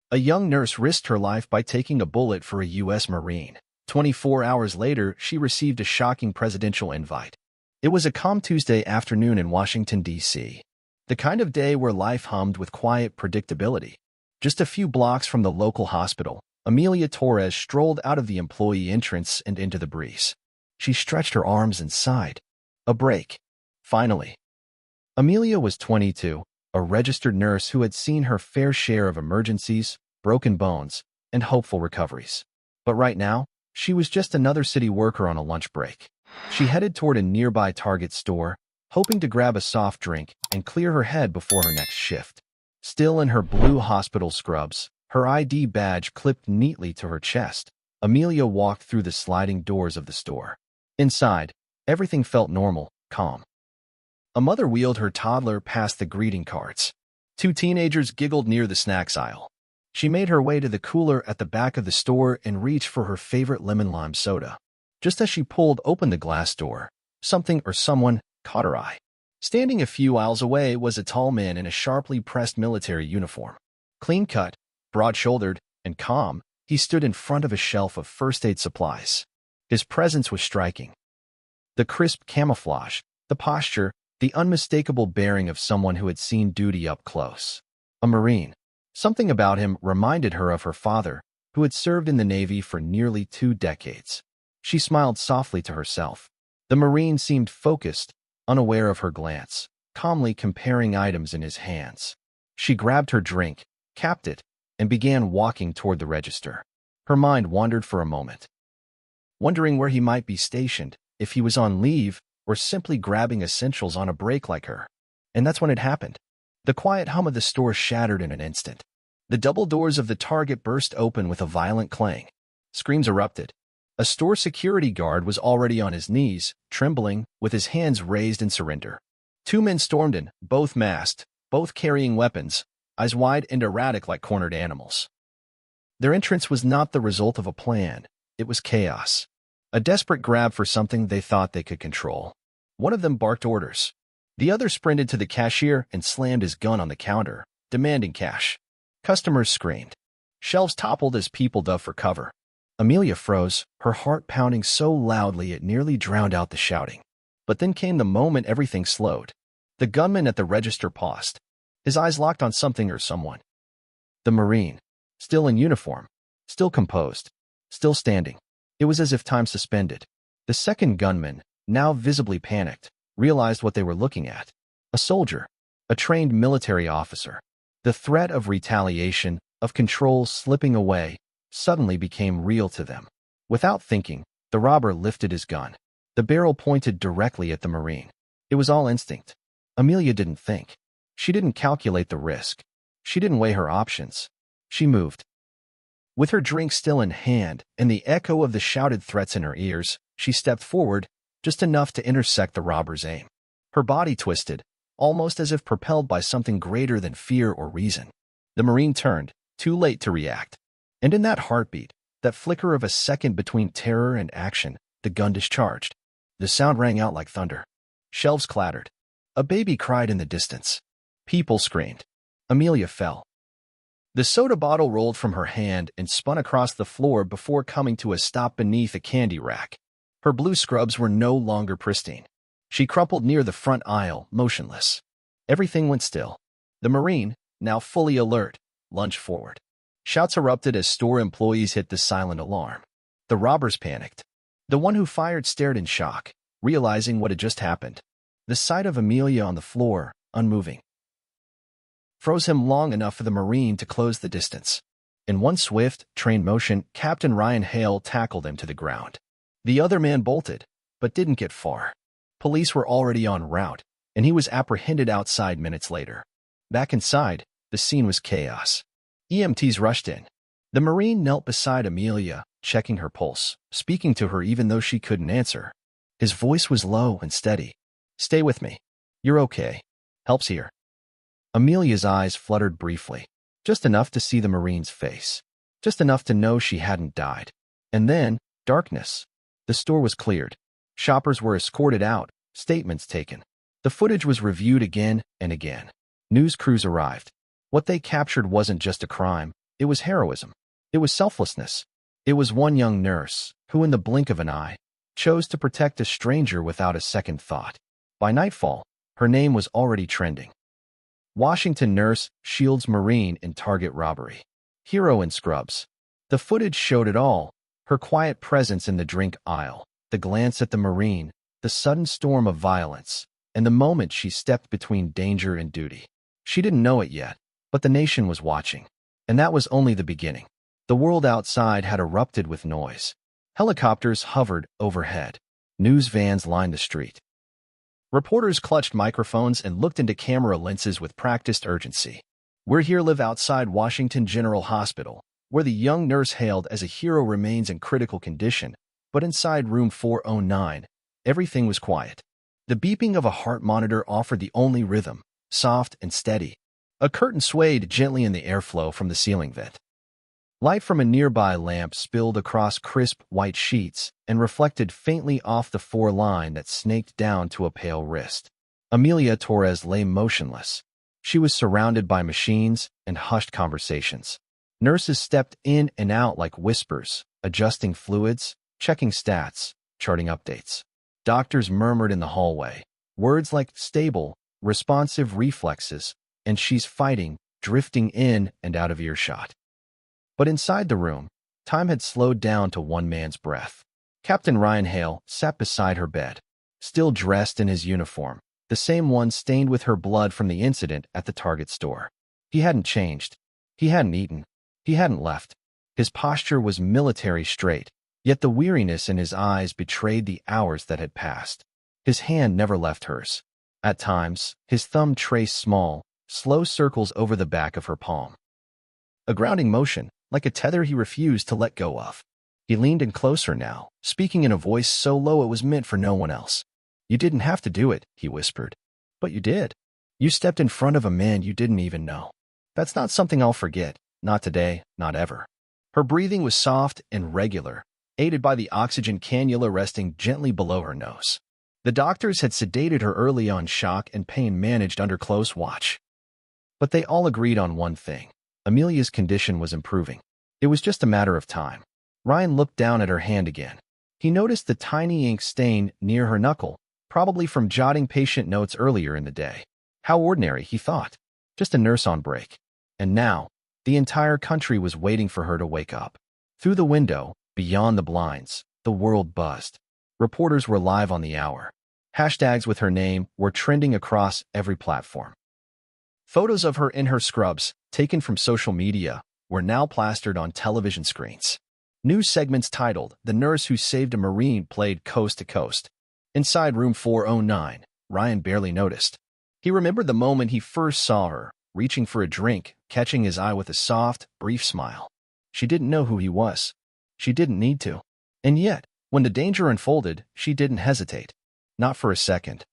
A young nurse risked her life by taking a bullet for a U.S. Marine. 24 hours later, she received a shocking presidential invite. It was a calm Tuesday afternoon in Washington, D.C. The kind of day where life hummed with quiet predictability. Just a few blocks from the local hospital, Amelia Torres strolled out of the employee entrance and into the breeze. She stretched her arms and sighed. A break. Finally. Amelia was 22, a registered nurse who had seen her fair share of emergencies, broken bones, and hopeful recoveries. But right now, she was just another city worker on a lunch break. She headed toward a nearby Target store, hoping to grab a soft drink and clear her head before her next shift. Still in her blue hospital scrubs, her ID badge clipped neatly to her chest, Amelia walked through the sliding doors of the store. Inside, everything felt normal, calm. A mother wheeled her toddler past the greeting cards. Two teenagers giggled near the snacks aisle. She made her way to the cooler at the back of the store and reached for her favorite lemon-lime soda. Just as she pulled open the glass door, something or someone caught her eye. Standing a few aisles away was a tall man in a sharply pressed military uniform. Clean-cut, broad-shouldered, and calm, he stood in front of a shelf of first-aid supplies. His presence was striking. The crisp camouflage, the posture, the unmistakable bearing of someone who had seen duty up close. A Marine. Something about him reminded her of her father, who had served in the Navy for nearly 2 decades. She smiled softly to herself. The Marine seemed focused, unaware of her glance, calmly comparing items in his hands. She grabbed her drink, capped it, and began walking toward the register. Her mind wandered for a moment, wondering where he might be stationed, if he was on leave, or simply grabbing essentials on a break like her. And that's when it happened. The quiet hum of the store shattered in an instant. The double doors of the Target burst open with a violent clang. Screams erupted. A store security guard was already on his knees, trembling, with his hands raised in surrender. 2 men stormed in, both masked, both carrying weapons, eyes wide and erratic like cornered animals. Their entrance was not the result of a plan. It was chaos. A desperate grab for something they thought they could control. One of them barked orders. The other sprinted to the cashier and slammed his gun on the counter, demanding cash. Customers screamed. Shelves toppled as people dove for cover. Amelia froze, her heart pounding so loudly it nearly drowned out the shouting. But then came the moment everything slowed. The gunman at the register paused. His eyes locked on something or someone. The Marine. Still in uniform. Still composed. Still standing. It was as if time suspended. The second gunman, now visibly panicked, realized what they were looking at. A soldier. A trained military officer. The threat of retaliation, of control slipping away, suddenly became real to them. Without thinking, the robber lifted his gun. The barrel pointed directly at the Marine. It was all instinct. Amelia didn't think. She didn't calculate the risk. She didn't weigh her options. She moved. With her drink still in hand and the echo of the shouted threats in her ears, she stepped forward, just enough to intersect the robber's aim. Her body twisted, almost as if propelled by something greater than fear or reason. The Marine turned, too late to react. And in that heartbeat, that flicker of a second between terror and action, the gun discharged. The sound rang out like thunder. Shelves clattered. A baby cried in the distance. People screamed. Amelia fell. The soda bottle rolled from her hand and spun across the floor before coming to a stop beneath a candy rack. Her blue scrubs were no longer pristine. She crumpled near the front aisle, motionless. Everything went still. The Marine, now fully alert, lunged forward. Shouts erupted as store employees hit the silent alarm. The robbers panicked. The one who fired stared in shock, realizing what had just happened. The sight of Amelia on the floor, unmoving, froze him long enough for the Marine to close the distance. In one swift, trained motion, Captain Ryan Hale tackled him to the ground. The other man bolted, but didn't get far. Police were already en route, and he was apprehended outside minutes later. Back inside, the scene was chaos. EMTs rushed in. The Marine knelt beside Amelia, checking her pulse, speaking to her even though she couldn't answer. His voice was low and steady. "Stay with me. You're okay. Help's here." Amelia's eyes fluttered briefly, just enough to see the Marine's face, just enough to know she hadn't died. And then, darkness. The store was cleared. Shoppers were escorted out, statements taken. The footage was reviewed again and again. News crews arrived. What they captured wasn't just a crime, It was heroism. It was selflessness. It was one young nurse who, in the blink of an eye, chose to protect a stranger without a second thought. By nightfall, her name was already trending. Washington nurse shields Marine in Target robbery. Hero in scrubs. The footage showed it all. Her quiet presence in the drink aisle, the glance at the Marine, the sudden storm of violence, and the moment she stepped between danger and duty. She didn't know it yet, but the nation was watching. And that was only the beginning. The world outside had erupted with noise. Helicopters hovered overhead. News vans lined the street. Reporters clutched microphones and looked into camera lenses with practiced urgency. "We're here live outside Washington General Hospital, where the young nurse hailed as a hero remains in critical condition, but inside room 409, everything was quiet. The beeping of a heart monitor offered the only rhythm, soft and steady. A curtain swayed gently in the airflow from the ceiling vent. Light from a nearby lamp spilled across crisp white sheets and reflected faintly off the 4 line that snaked down to a pale wrist. Amelia Torres lay motionless. She was surrounded by machines and hushed conversations. Nurses stepped in and out like whispers, adjusting fluids, checking stats, charting updates. Doctors murmured in the hallway, words like stable, responsive reflexes, and she's fighting, drifting in and out of earshot. But inside the room, time had slowed down to one man's breath. Captain Ryan Hale sat beside her bed, still dressed in his uniform, the same one stained with her blood from the incident at the Target store. He hadn't changed. He hadn't eaten. He hadn't left. His posture was military straight, yet the weariness in his eyes betrayed the hours that had passed. His hand never left hers. At times, his thumb traced small, slow circles over the back of her palm. A grounding motion, like a tether he refused to let go of. He leaned in closer now, speaking in a voice so low it was meant for no one else. "You didn't have to do it," he whispered. "But you did. You stepped in front of a man you didn't even know. That's not something I'll forget. Not today, not ever." Her breathing was soft and regular, aided by the oxygen cannula resting gently below her nose. The doctors had sedated her early on, shock and pain managed under close watch. But they all agreed on one thing. Amelia's condition was improving. It was just a matter of time. Ryan looked down at her hand again. He noticed the tiny ink stain near her knuckle, probably from jotting patient notes earlier in the day. How ordinary, he thought. Just a nurse on break. And now, the entire country was waiting for her to wake up. Through the window, beyond the blinds, the world buzzed. Reporters were live on the hour. Hashtags with her name were trending across every platform. Photos of her in her scrubs, taken from social media, were now plastered on television screens. News segments titled, "The Nurse Who Saved a Marine" played coast to coast. Inside room 409, Ryan barely noticed. He remembered the moment he first saw her, reaching for a drink, catching his eye with a soft, brief smile. She didn't know who he was. She didn't need to. And yet, when the danger unfolded, she didn't hesitate. Not for a second.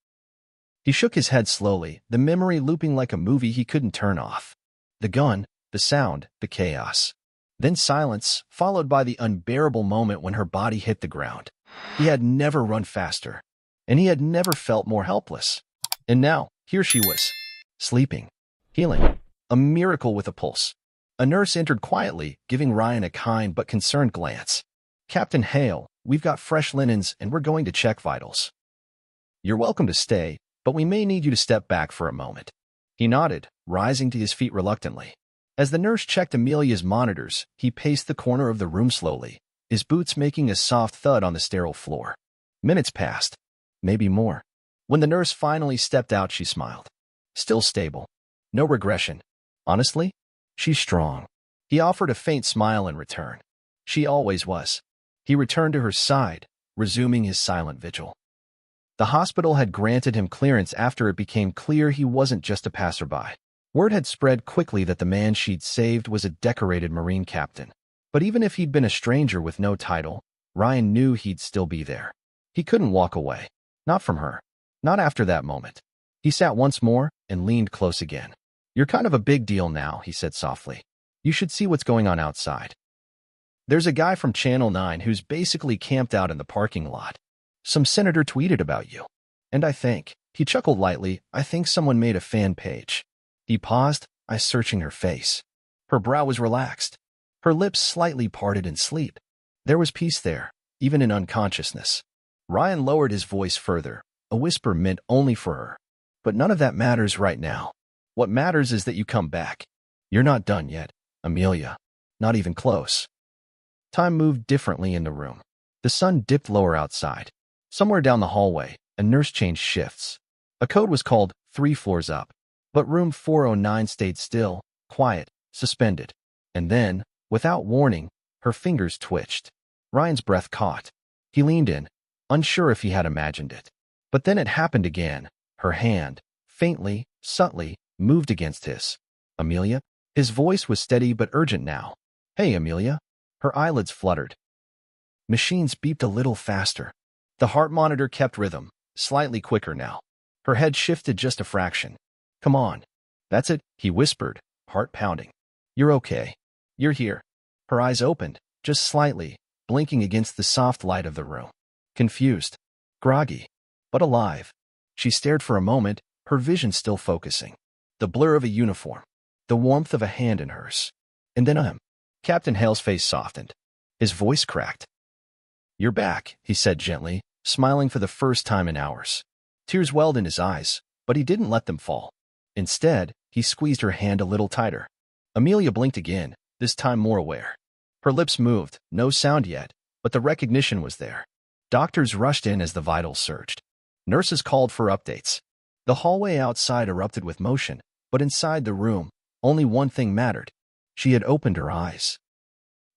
He shook his head slowly, the memory looping like a movie he couldn't turn off. The gun, the sound, the chaos. Then silence, followed by the unbearable moment when her body hit the ground. He had never run faster, and he had never felt more helpless. And now, here she was, sleeping, healing, a miracle with a pulse. A nurse entered quietly, giving Ryan a kind but concerned glance. "Captain Hale, we've got fresh linens and we're going to check vitals. You're welcome to stay, but we may need you to step back for a moment." He nodded, rising to his feet reluctantly. As the nurse checked Amelia's monitors, he paced the corner of the room slowly, his boots making a soft thud on the sterile floor. Minutes passed, maybe more. When the nurse finally stepped out, she smiled. Still stable. No regression. Honestly, she's strong. He offered a faint smile in return. She always was. He returned to her side, resuming his silent vigil. The hospital had granted him clearance after it became clear he wasn't just a passerby. Word had spread quickly that the man she'd saved was a decorated Marine captain. But even if he'd been a stranger with no title, Ryan knew he'd still be there. He couldn't walk away. Not from her. Not after that moment. He sat once more and leaned close again. "You're kind of a big deal now," he said softly. "You should see what's going on outside. There's a guy from Channel 9 who's basically camped out in the parking lot. Some senator tweeted about you. And I think," he chuckled lightly, "I think someone made a fan page." He paused, eyes searching her face. Her brow was relaxed, her lips slightly parted in sleep. There was peace there, even in unconsciousness. Ryan lowered his voice further, a whisper meant only for her. But none of that matters right now. What matters is that you come back. You're not done yet, Amelia. Not even close. Time moved differently in the room. The sun dipped lower outside. Somewhere down the hallway, a nurse changed shifts. A code was called 3 floors up, but room 409 stayed still, quiet, suspended. And then, without warning, her fingers twitched. Ryan's breath caught. He leaned in, unsure if he had imagined it. But then it happened again. Her hand, faintly, subtly, moved against his. Amelia? His voice was steady but urgent now. Hey, Amelia. Her eyelids fluttered. Machines beeped a little faster. The heart monitor kept rhythm, slightly quicker now. Her head shifted just a fraction. Come on. That's it, he whispered, heart pounding. You're okay. You're here. Her eyes opened, just slightly, blinking against the soft light of the room. Confused. Groggy. But alive. She stared for a moment, her vision still focusing. The blur of a uniform. The warmth of a hand in hers. And then Captain Hale's face softened. His voice cracked. You're back, he said gently, smiling for the first time in hours. Tears welled in his eyes, but he didn't let them fall. Instead, he squeezed her hand a little tighter. Amelia blinked again, this time more aware. Her lips moved, no sound yet, but the recognition was there. Doctors rushed in as the vitals surged. Nurses called for updates. The hallway outside erupted with motion, but inside the room, only one thing mattered. She had opened her eyes.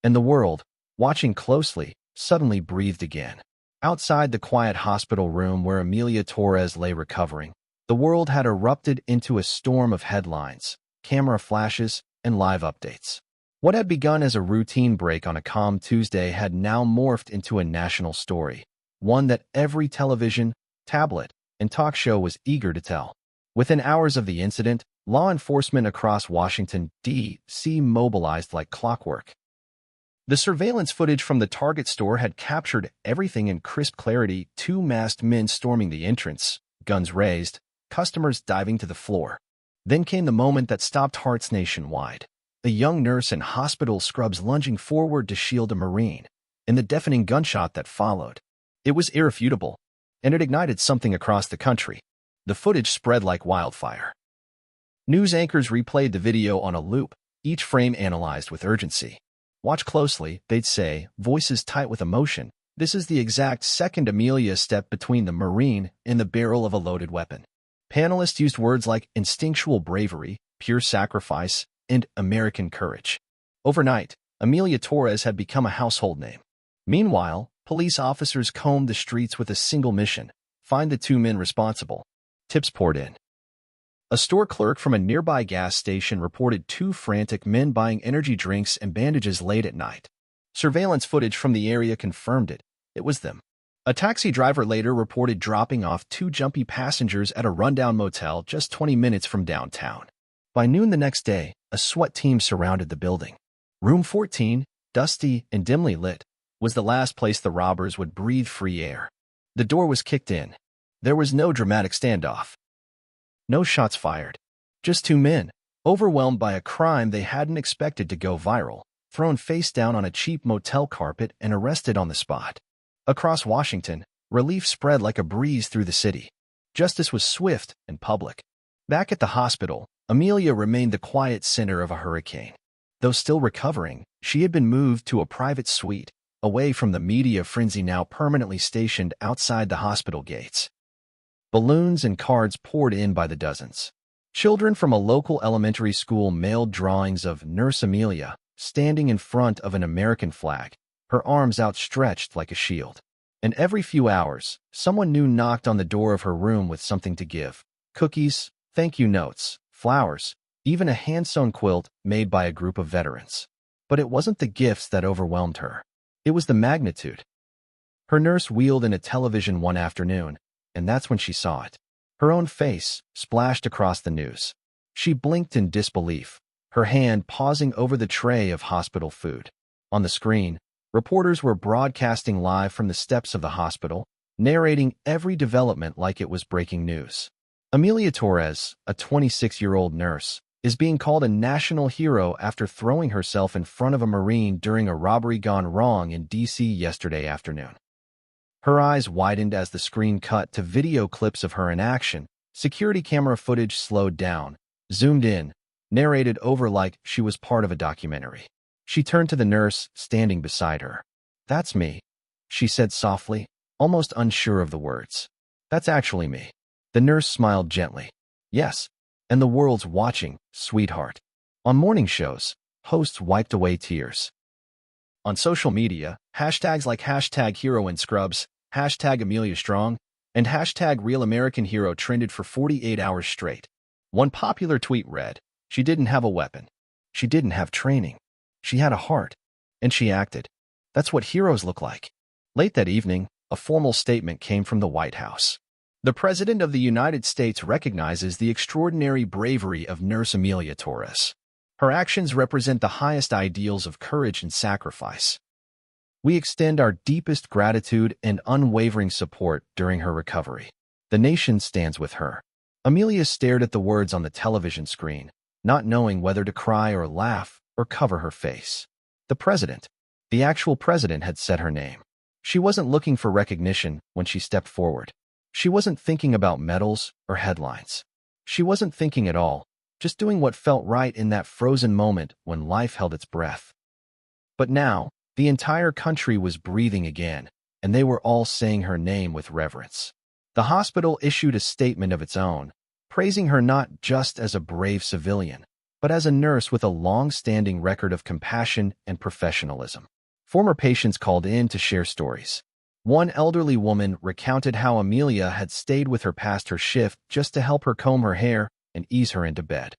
And the world, watching closely, suddenly breathed again. Outside the quiet hospital room where Amelia Torres lay recovering, the world had erupted into a storm of headlines, camera flashes, and live updates. What had begun as a routine break on a calm Tuesday had now morphed into a national story, one that every television, tablet, and talk show was eager to tell. Within hours of the incident, law enforcement across Washington, D.C. mobilized like clockwork. The surveillance footage from the Target store had captured everything in crisp clarity: 2 masked men storming the entrance, guns raised, customers diving to the floor. Then came the moment that stopped hearts nationwide. A young nurse in hospital scrubs lunging forward to shield a Marine, and the deafening gunshot that followed. It was irrefutable, and it ignited something across the country. The footage spread like wildfire. News anchors replayed the video on a loop, each frame analyzed with urgency. Watch closely, they'd say, voices tight with emotion. This is the exact second Amelia stepped between the Marine and the barrel of a loaded weapon. Panelists used words like instinctual bravery, pure sacrifice, and American courage. Overnight, Amelia Torres had become a household name. Meanwhile, police officers combed the streets with a single mission: find the 2 men responsible. Tips poured in. A store clerk from a nearby gas station reported 2 frantic men buying energy drinks and bandages late at night. Surveillance footage from the area confirmed it. It was them. A taxi driver later reported dropping off 2 jumpy passengers at a rundown motel just 20 minutes from downtown. By noon the next day, a SWAT team surrounded the building. Room 14, dusty and dimly lit, was the last place the robbers would breathe free air. The door was kicked in. There was no dramatic standoff. No shots fired. Just 2 men, overwhelmed by a crime they hadn't expected to go viral, thrown face down on a cheap motel carpet and arrested on the spot. Across Washington, relief spread like a breeze through the city. Justice was swift and public. Back at the hospital, Amelia remained the quiet center of a hurricane. Though still recovering, she had been moved to a private suite, away from the media frenzy now permanently stationed outside the hospital gates. Balloons and cards poured in by the dozens. Children from a local elementary school mailed drawings of Nurse Amelia, standing in front of an American flag, her arms outstretched like a shield. And every few hours, someone new knocked on the door of her room with something to give: cookies, thank you notes, flowers, even a hand-sewn quilt made by a group of veterans. But it wasn't the gifts that overwhelmed her. It was the magnitude. Her nurse wheeled in a television one afternoon, and that's when she saw it. Her own face splashed across the news. She blinked in disbelief, her hand pausing over the tray of hospital food. On the screen, reporters were broadcasting live from the steps of the hospital, narrating every development like it was breaking news. Amelia Torres, a 26-year-old nurse, is being called a national hero after throwing herself in front of a Marine during a robbery gone wrong in D.C. yesterday afternoon. Her eyes widened as the screen cut to video clips of her in action. Security camera footage slowed down, zoomed in, narrated over like she was part of a documentary. She turned to the nurse standing beside her. "That's me," she said softly, almost unsure of the words. "That's actually me." The nurse smiled gently. "Yes, and the world's watching, sweetheart." On morning shows, hosts wiped away tears. On social media, hashtags like #HeroInScrubs, #AmeliaStrong, and #RealAmericanHero trended for 48 hours straight. One popular tweet read, "She didn't have a weapon. She didn't have training. She had a heart. And she acted. That's what heroes look like." Late that evening, a formal statement came from the White House. The President of the United States recognizes the extraordinary bravery of Nurse Amelia Torres. Her actions represent the highest ideals of courage and sacrifice. We extend our deepest gratitude and unwavering support during her recovery. The nation stands with her. Amelia stared at the words on the television screen, not knowing whether to cry or laugh or cover her face. The president, the actual president, had said her name. She wasn't looking for recognition when she stepped forward. She wasn't thinking about medals or headlines. She wasn't thinking at all, just doing what felt right in that frozen moment when life held its breath. But now, the entire country was breathing again, and they were all saying her name with reverence. The hospital issued a statement of its own, praising her not just as a brave civilian, but as a nurse with a long-standing record of compassion and professionalism. Former patients called in to share stories. One elderly woman recounted how Amelia had stayed with her past her shift just to help her comb her hair and ease her into bed.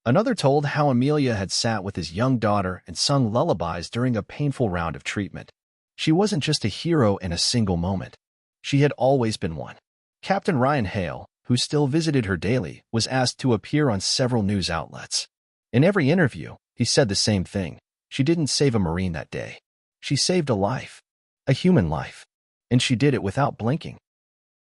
Another told how Amelia had sat with his young daughter and sung lullabies during a painful round of treatment. She wasn't just a hero in a single moment. She had always been one. Captain Ryan Hale, who still visited her daily, was asked to appear on several news outlets. In every interview, he said the same thing. She didn't save a Marine that day. She saved a life, a human life, and she did it without blinking.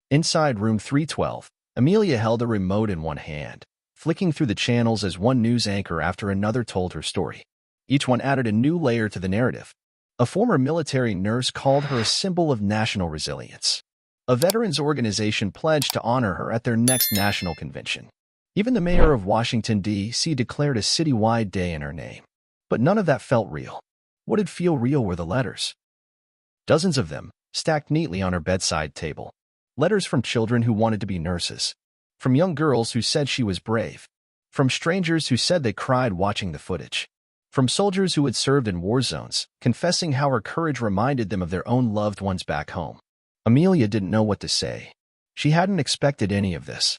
Inside room 312, Amelia held a remote in one hand, flicking through the channels as one news anchor after another told her story. Each one added a new layer to the narrative. A former military nurse called her a symbol of national resilience. A veterans organization pledged to honor her at their next national convention. Even the mayor of Washington, D.C. declared a citywide day in her name. But none of that felt real. What did feel real were the letters. Dozens of them, stacked neatly on her bedside table. Letters from children who wanted to be nurses. From young girls who said she was brave. From strangers who said they cried watching the footage. From soldiers who had served in war zones, confessing how her courage reminded them of their own loved ones back home. Amelia didn't know what to say. She hadn't expected any of this.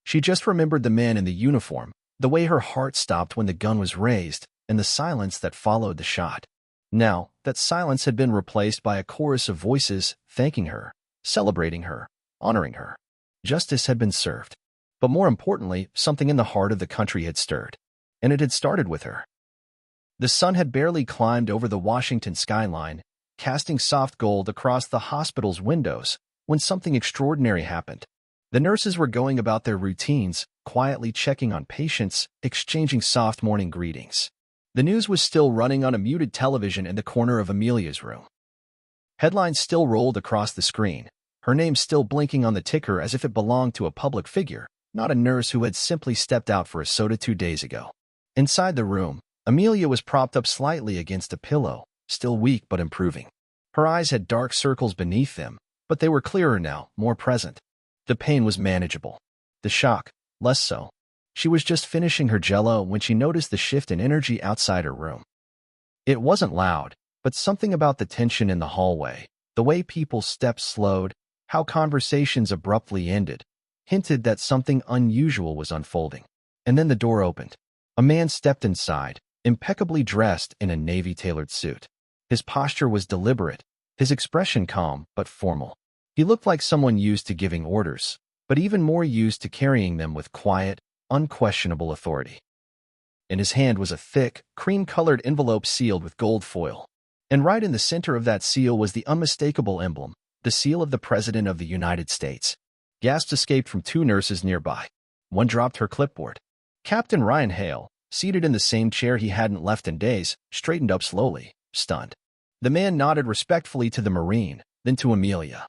She just remembered the man in the uniform, the way her heart stopped when the gun was raised, and the silence that followed the shot. Now, that silence had been replaced by a chorus of voices thanking her, celebrating her, honoring her. Justice had been served. But more importantly, something in the heart of the country had stirred. And it had started with her. The sun had barely climbed over the Washington skyline, casting soft gold across the hospital's windows, when something extraordinary happened. The nurses were going about their routines, quietly checking on patients, exchanging soft morning greetings. The news was still running on a muted television in the corner of Amelia's room. Headlines still rolled across the screen, her name still blinking on the ticker as if it belonged to a public figure, not a nurse who had simply stepped out for a soda 2 days ago. Inside the room, Amelia was propped up slightly against a pillow, still weak but improving. Her eyes had dark circles beneath them, but they were clearer now, more present. The pain was manageable. The shock, less so. She was just finishing her Jell-O when she noticed the shift in energy outside her room. It wasn't loud, but something about the tension in the hallway, the way people's steps slowed, how conversations abruptly ended, hinted that something unusual was unfolding. And then the door opened. A man stepped inside, impeccably dressed in a navy-tailored suit. His posture was deliberate, his expression calm but formal. He looked like someone used to giving orders, but even more used to carrying them with quiet, unquestionable authority. In his hand was a thick, cream-colored envelope sealed with gold foil. And right in the center of that seal was the unmistakable emblem, the seal of the President of the United States. Gasps escaped from 2 nurses nearby. One dropped her clipboard. Captain Ryan Hale, seated in the same chair he hadn't left in days, straightened up slowly, stunned. The man nodded respectfully to the Marine, then to Amelia.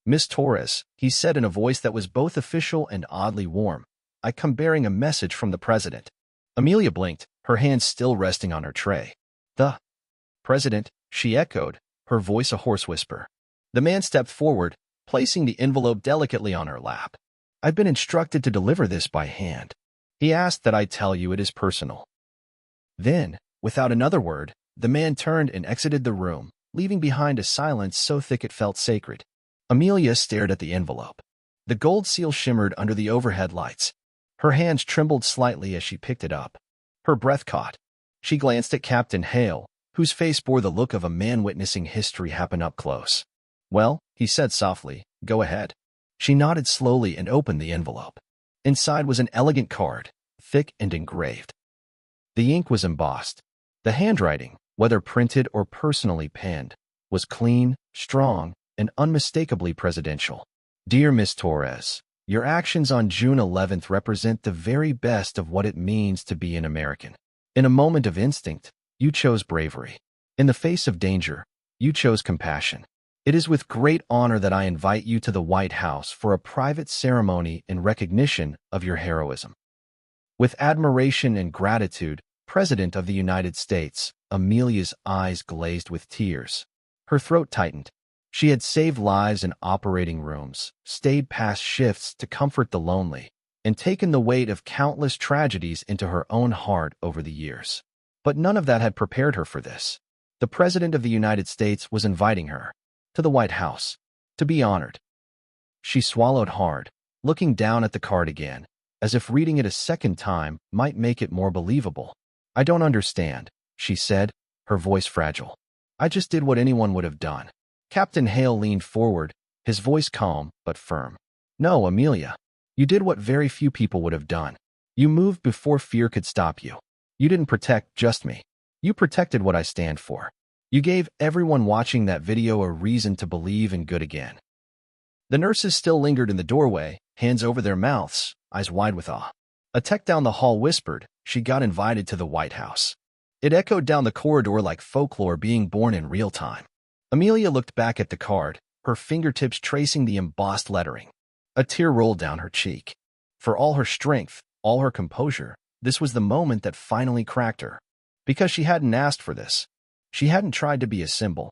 "Miss Torres," he said in a voice that was both official and oddly warm, "I come bearing a message from the President." Amelia blinked, her hands still resting on her tray. "The President," she echoed, her voice a hoarse whisper. The man stepped forward, placing the envelope delicately on her lap. "I've been instructed to deliver this by hand. He asked that I tell you it is personal." Then, without another word, the man turned and exited the room, leaving behind a silence so thick it felt sacred. Amelia stared at the envelope. The gold seal shimmered under the overhead lights. Her hands trembled slightly as she picked it up. Her breath caught. She glanced at Captain Hale, whose face bore the look of a man witnessing history happen up close. "Well," he said softly, "go ahead." She nodded slowly and opened the envelope. Inside was an elegant card, thick and engraved. The ink was embossed. The handwriting, whether printed or personally penned, was clean, strong, and unmistakably presidential. "Dear Miss Torres, your actions on June 11th represent the very best of what it means to be an American. In a moment of instinct, you chose bravery. In the face of danger, you chose compassion. It is with great honor that I invite you to the White House for a private ceremony in recognition of your heroism." With admiration and gratitude, President of the United States, Amelia's eyes glazed with tears. Her throat tightened. She had saved lives in operating rooms, stayed past shifts to comfort the lonely, and taken the weight of countless tragedies into her own heart over the years. But none of that had prepared her for this. The President of the United States was inviting her to the White House to be honored. She swallowed hard, looking down at the card again, as if reading it a second time might make it more believable. "I don't understand," she said, her voice fragile. "I just did what anyone would have done." Captain Hale leaned forward, his voice calm but firm. "No, Amelia. You did what very few people would have done. You moved before fear could stop you. You didn't protect just me. You protected what I stand for. You gave everyone watching that video a reason to believe in good again." The nurses still lingered in the doorway, hands over their mouths, eyes wide with awe. A tech down the hall whispered she got invited to the White House. It echoed down the corridor like folklore being born in real time. Amelia looked back at the card, her fingertips tracing the embossed lettering. A tear rolled down her cheek. For all her strength, all her composure, this was the moment that finally cracked her. Because she hadn't asked for this. She hadn't tried to be a symbol.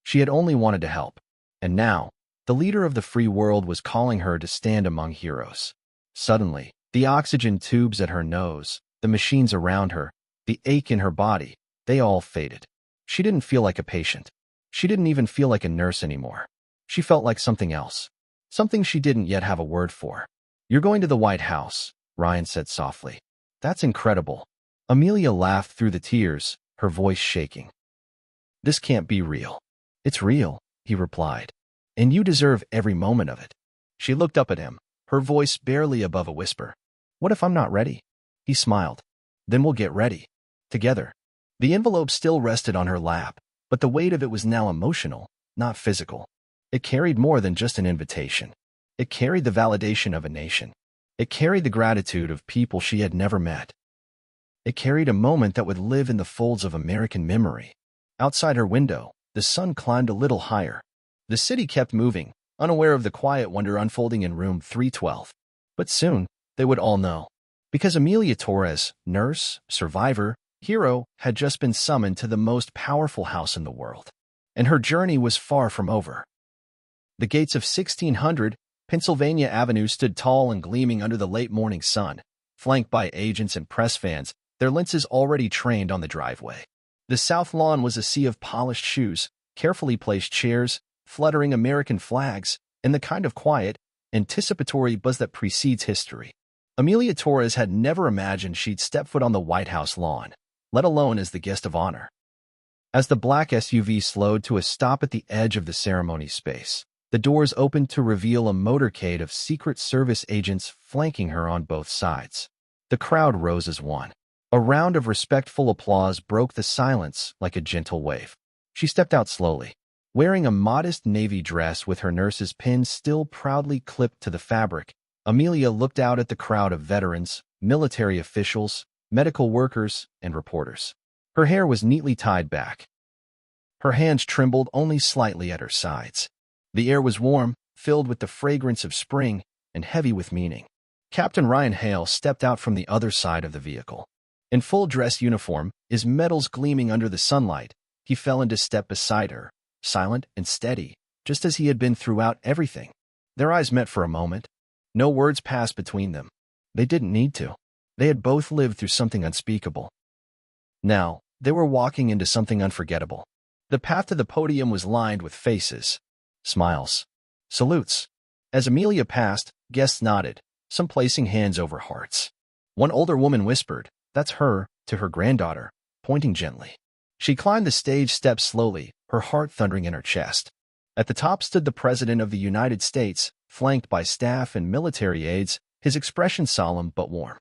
She had only wanted to help. And now, the leader of the free world was calling her to stand among heroes. Suddenly, the oxygen tubes at her nose, the machines around her, the ache in her body, they all faded. She didn't feel like a patient. She didn't even feel like a nurse anymore. She felt like something else. Something she didn't yet have a word for. "You're going to the White House," Ryan said softly. "That's incredible." Amelia laughed through the tears, her voice shaking. "This can't be real." "It's real," he replied. "And you deserve every moment of it." She looked up at him, her voice barely above a whisper. "What if I'm not ready?" He smiled. "Then we'll get ready. Together." The envelope still rested on her lap, but the weight of it was now emotional, not physical. It carried more than just an invitation. It carried the validation of a nation. It carried the gratitude of people she had never met. It carried a moment that would live in the folds of American memory. Outside her window, the sun climbed a little higher. The city kept moving, unaware of the quiet wonder unfolding in room 312. But soon, they would all know. Because Amelia Torres, nurse, survivor, hero, had just been summoned to the most powerful house in the world. And her journey was far from over. The gates of 1600 Pennsylvania Avenue stood tall and gleaming under the late morning sun, flanked by agents and press fans, their lenses already trained on the driveway. The south lawn was a sea of polished shoes, carefully placed chairs, fluttering American flags, and the kind of quiet, anticipatory buzz that precedes history. Amelia Torres had never imagined she'd step foot on the White House lawn, let alone as the guest of honor. As the black SUV slowed to a stop at the edge of the ceremony space, the doors opened to reveal a motorcade of Secret Service agents flanking her on both sides. The crowd rose as one. A round of respectful applause broke the silence like a gentle wave. She stepped out slowly, wearing a modest navy dress with her nurse's pin still proudly clipped to the fabric. Amelia looked out at the crowd of veterans, military officials, medical workers, and reporters. Her hair was neatly tied back. Her hands trembled only slightly at her sides. The air was warm, filled with the fragrance of spring, and heavy with meaning. Captain Ryan Hale stepped out from the other side of the vehicle. In full dress uniform, his medals gleaming under the sunlight, he fell into step beside her, silent and steady, just as he had been throughout everything. Their eyes met for a moment. No words passed between them. They didn't need to. They had both lived through something unspeakable. Now, they were walking into something unforgettable. The path to the podium was lined with faces, smiles, salutes. As Amelia passed, guests nodded, some placing hands over hearts. One older woman whispered, "That's her," to her granddaughter, pointing gently. She climbed the stage steps slowly, her heart thundering in her chest. At the top stood the President of the United States, flanked by staff and military aides, his expression solemn but warm.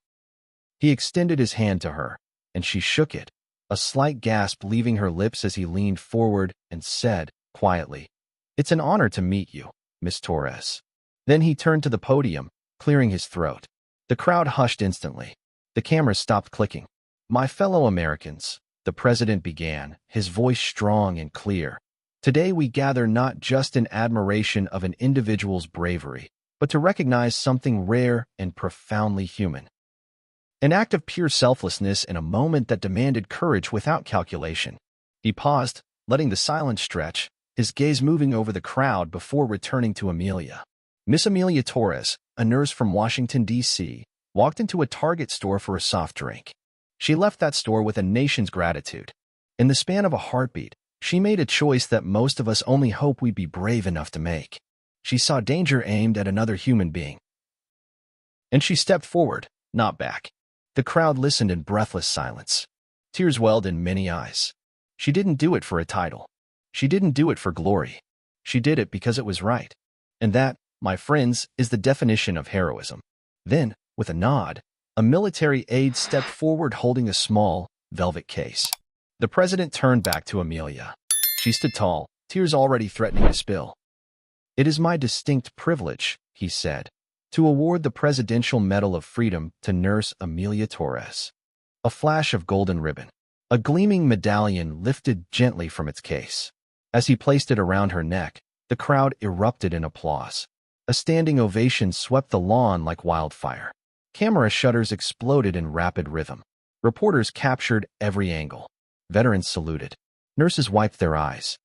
He extended his hand to her, and she shook it, a slight gasp leaving her lips as he leaned forward and said, quietly, "It's an honor to meet you, Miss Torres." Then he turned to the podium, clearing his throat. The crowd hushed instantly. The cameras stopped clicking. "My fellow Americans," the President began, his voice strong and clear. "Today we gather not just in admiration of an individual's bravery, but to recognize something rare and profoundly human. An act of pure selflessness in a moment that demanded courage without calculation." He paused, letting the silence stretch, his gaze moving over the crowd before returning to Amelia. Miss Amelia Torres, a nurse from Washington, D.C., walked into a Target store for a soft drink. She left that store with a nation's gratitude. In the span of a heartbeat, she made a choice that most of us only hope we'd be brave enough to make. She saw danger aimed at another human being. And she stepped forward, not back. The crowd listened in breathless silence. Tears welled in many eyes. She didn't do it for a title. She didn't do it for glory. She did it because it was right. And that, my friends, is the definition of heroism. Then, with a nod, a military aide stepped forward holding a small, velvet case. The President turned back to Amelia. She stood tall, tears already threatening to spill. "It is my distinct privilege," he said, "to award the Presidential Medal of Freedom to Nurse Amelia Torres." A flash of golden ribbon. A gleaming medallion lifted gently from its case. As he placed it around her neck, the crowd erupted in applause. A standing ovation swept the lawn like wildfire. Camera shutters exploded in rapid rhythm. Reporters captured every angle. Veterans saluted. Nurses wiped their eyes.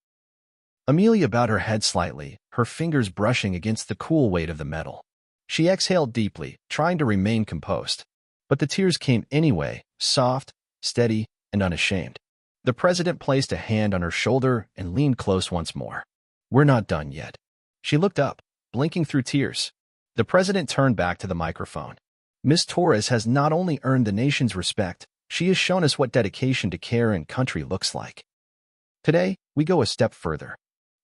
Amelia bowed her head slightly, her fingers brushing against the cool weight of the medal. She exhaled deeply, trying to remain composed. But the tears came anyway, soft, steady, and unashamed. The President placed a hand on her shoulder and leaned close once more. "We're not done yet." She looked up, blinking through tears. The President turned back to the microphone. "Miss Torres has not only earned the nation's respect, she has shown us what dedication to care and country looks like. Today, we go a step further."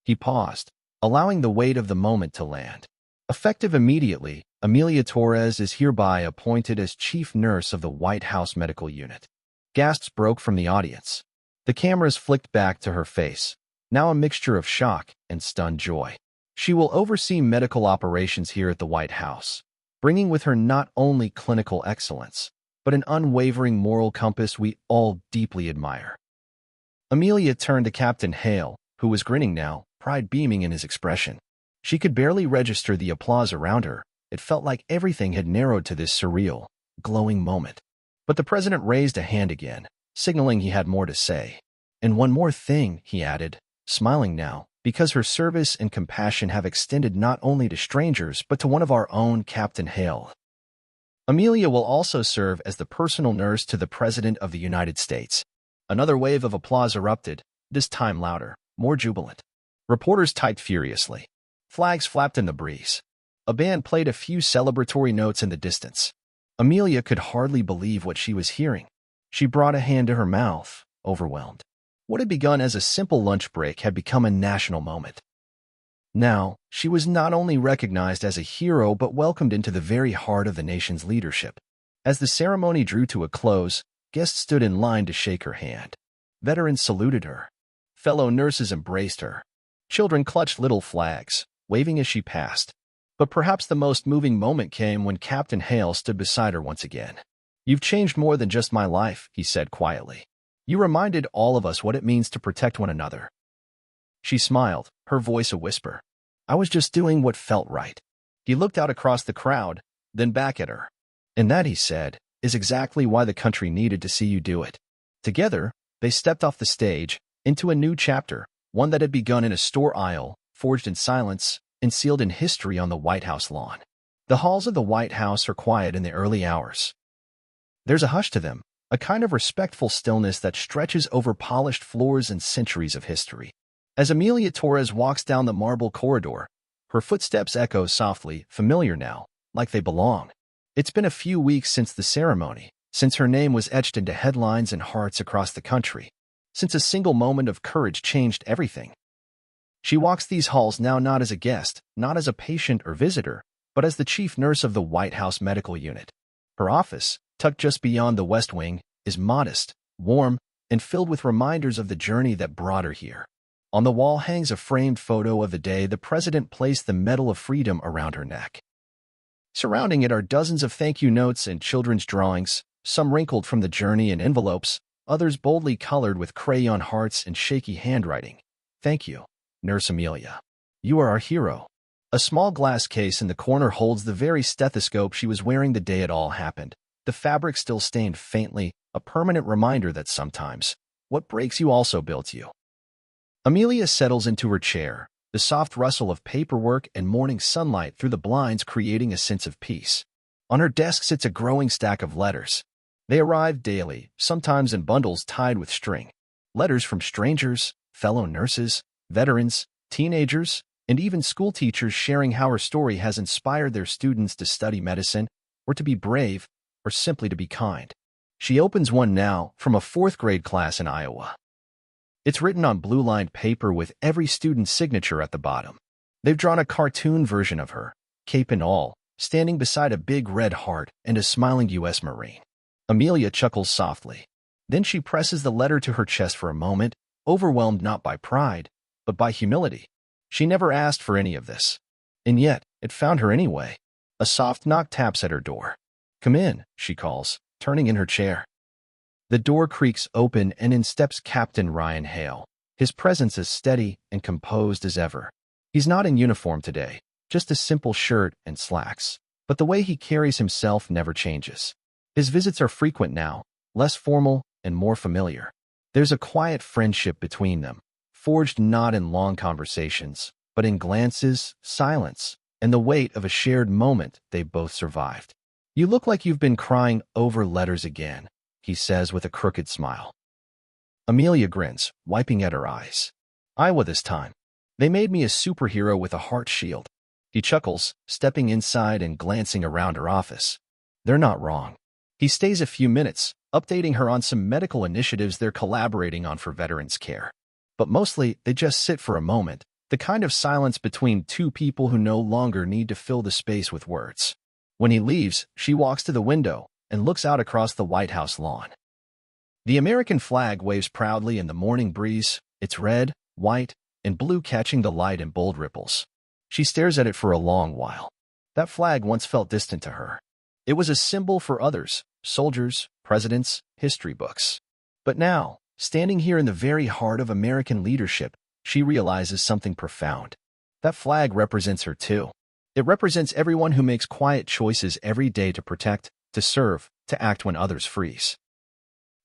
He paused, allowing the weight of the moment to land. Effective immediately, Amelia Torres is hereby appointed as Chief Nurse of the White House Medical Unit. Gasps broke from the audience. The cameras flicked back to her face, now a mixture of shock and stunned joy. She will oversee medical operations here at the White House, bringing with her not only clinical excellence, but an unwavering moral compass we all deeply admire. Amelia turned to Captain Hale, who was grinning now, pride beaming in his expression. She could barely register the applause around her. It felt like everything had narrowed to this surreal, glowing moment. But the President raised a hand again, signaling he had more to say. "And one more thing," he added, smiling now, "because her service and compassion have extended not only to strangers but to one of our own, Captain Hale. Amelia will also serve as the personal nurse to the President of the United States." Another wave of applause erupted, this time louder, more jubilant. Reporters typed furiously. Flags flapped in the breeze. A band played a few celebratory notes in the distance. Amelia could hardly believe what she was hearing. She brought a hand to her mouth, overwhelmed. What had begun as a simple lunch break had become a national moment. Now, she was not only recognized as a hero but welcomed into the very heart of the nation's leadership. As the ceremony drew to a close, guests stood in line to shake her hand. Veterans saluted her. Fellow nurses embraced her. Children clutched little flags, waving as she passed. But perhaps the most moving moment came when Captain Hale stood beside her once again. "You've changed more than just my life," he said quietly. "You reminded all of us what it means to protect one another." She smiled, her voice a whisper. "I was just doing what felt right." He looked out across the crowd, then back at her. "And that," he said, "is exactly why the country needed to see you do it." Together, they stepped off the stage, into a new chapter, one that had begun in a store aisle, forged in silence, and sealed in history on the White House lawn. The halls of the White House are quiet in the early hours. There's a hush to them, a kind of respectful stillness that stretches over polished floors and centuries of history. As Amelia Torres walks down the marble corridor, her footsteps echo softly, familiar now, like they belong. It's been a few weeks since the ceremony, since her name was etched into headlines and hearts across the country, since a single moment of courage changed everything. She walks these halls now not as a guest, not as a patient or visitor, but as the chief nurse of the White House Medical Unit. Her office, tucked just beyond the West Wing, is modest, warm, and filled with reminders of the journey that brought her here. On the wall hangs a framed photo of the day the president placed the Medal of Freedom around her neck. Surrounding it are dozens of thank you notes and children's drawings, some wrinkled from the journey in envelopes, others boldly colored with crayon hearts and shaky handwriting. "Thank you, Nurse Amelia. You are our hero." A small glass case in the corner holds the very stethoscope she was wearing the day it all happened, the fabric still stained faintly, a permanent reminder that sometimes what breaks you also builds you. Amelia settles into her chair, the soft rustle of paperwork and morning sunlight through the blinds creating a sense of peace. On her desk sits a growing stack of letters. They arrive daily, sometimes in bundles tied with string. Letters from strangers, fellow nurses, veterans, teenagers, and even school teachers sharing how her story has inspired their students to study medicine, or to be brave, or simply to be kind. She opens one now from a fourth-grade class in Iowa. It's written on blue-lined paper with every student's signature at the bottom. They've drawn a cartoon version of her, cape and all, standing beside a big red heart and a smiling U.S. Marine. Amelia chuckles softly. Then she presses the letter to her chest for a moment, overwhelmed not by pride, but by humility. She never asked for any of this. And yet, it found her anyway. A soft knock taps at her door. "Come in," she calls, turning in her chair. The door creaks open and in steps Captain Ryan Hale, his presence as steady and composed as ever. He's not in uniform today, just a simple shirt and slacks, but the way he carries himself never changes. His visits are frequent now, less formal and more familiar. There's a quiet friendship between them, forged not in long conversations, but in glances, silence, and the weight of a shared moment they both survived. "You look like you've been crying over letters again," he says with a crooked smile. Amelia grins, wiping at her eyes. "Iowa this time. They made me a superhero with a heart shield." He chuckles, stepping inside and glancing around her office. They're not wrong. He stays a few minutes, updating her on some medical initiatives they're collaborating on for veterans' care. But mostly, they just sit for a moment, the kind of silence between two people who no longer need to fill the space with words. When he leaves, she walks to the window and looks out across the White House lawn. The American flag waves proudly in the morning breeze, its red, white, and blue catching the light in bold ripples. She stares at it for a long while. That flag once felt distant to her. It was a symbol for others, soldiers, presidents, history books. But now, standing here in the very heart of American leadership, she realizes something profound. That flag represents her too. It represents everyone who makes quiet choices every day to protect, to serve, to act when others freeze.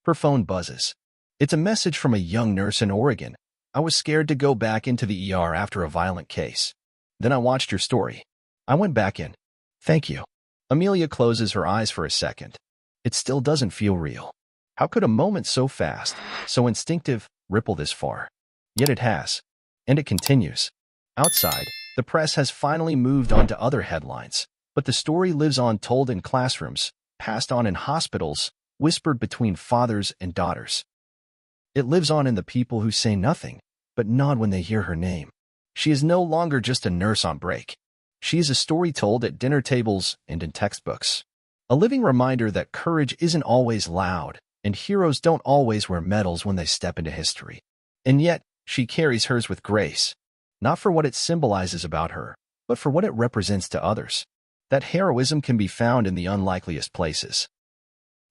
Her phone buzzes. It's a message from a young nurse in Oregon. "I was scared to go back into the ER after a violent case. Then I watched your story. I went back in. Thank you." Amelia closes her eyes for a second. It still doesn't feel real. How could a moment so fast, so instinctive, ripple this far? Yet it has. And it continues. Outside, the press has finally moved on to other headlines, but the story lives on, told in classrooms, passed on in hospitals, whispered between fathers and daughters. It lives on in the people who say nothing, but nod when they hear her name. She is no longer just a nurse on break. She is a story told at dinner tables and in textbooks. A living reminder that courage isn't always loud, and heroes don't always wear medals when they step into history. And yet, she carries hers with grace, not for what it symbolizes about her, but for what it represents to others. That heroism can be found in the unlikeliest places.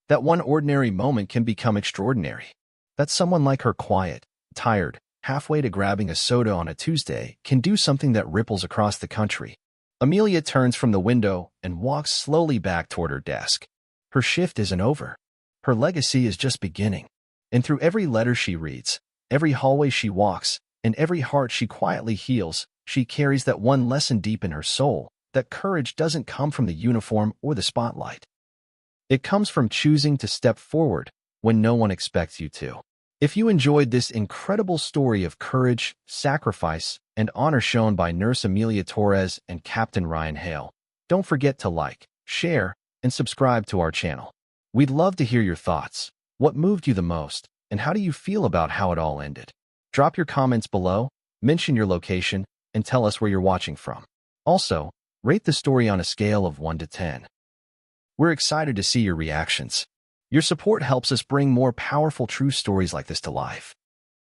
That one ordinary moment can become extraordinary. That someone like her quiet, tired, halfway to grabbing a soda on a Tuesday can do something that ripples across the country. Amelia turns from the window and walks slowly back toward her desk. Her shift isn't over. Her legacy is just beginning. And through every letter she reads, every hallway she walks, and every heart she quietly heals, she carries that one lesson deep in her soul, that courage doesn't come from the uniform or the spotlight. It comes from choosing to step forward when no one expects you to. If you enjoyed this incredible story of courage, sacrifice, and honor shown by Nurse Amelia Torres and Captain Ryan Hale, don't forget to like, share, and subscribe to our channel. We'd love to hear your thoughts. What moved you the most, and how do you feel about how it all ended? Drop your comments below, mention your location, and tell us where you're watching from. Also, rate the story on a scale of 1 to 10. We're excited to see your reactions. Your support helps us bring more powerful true stories like this to life.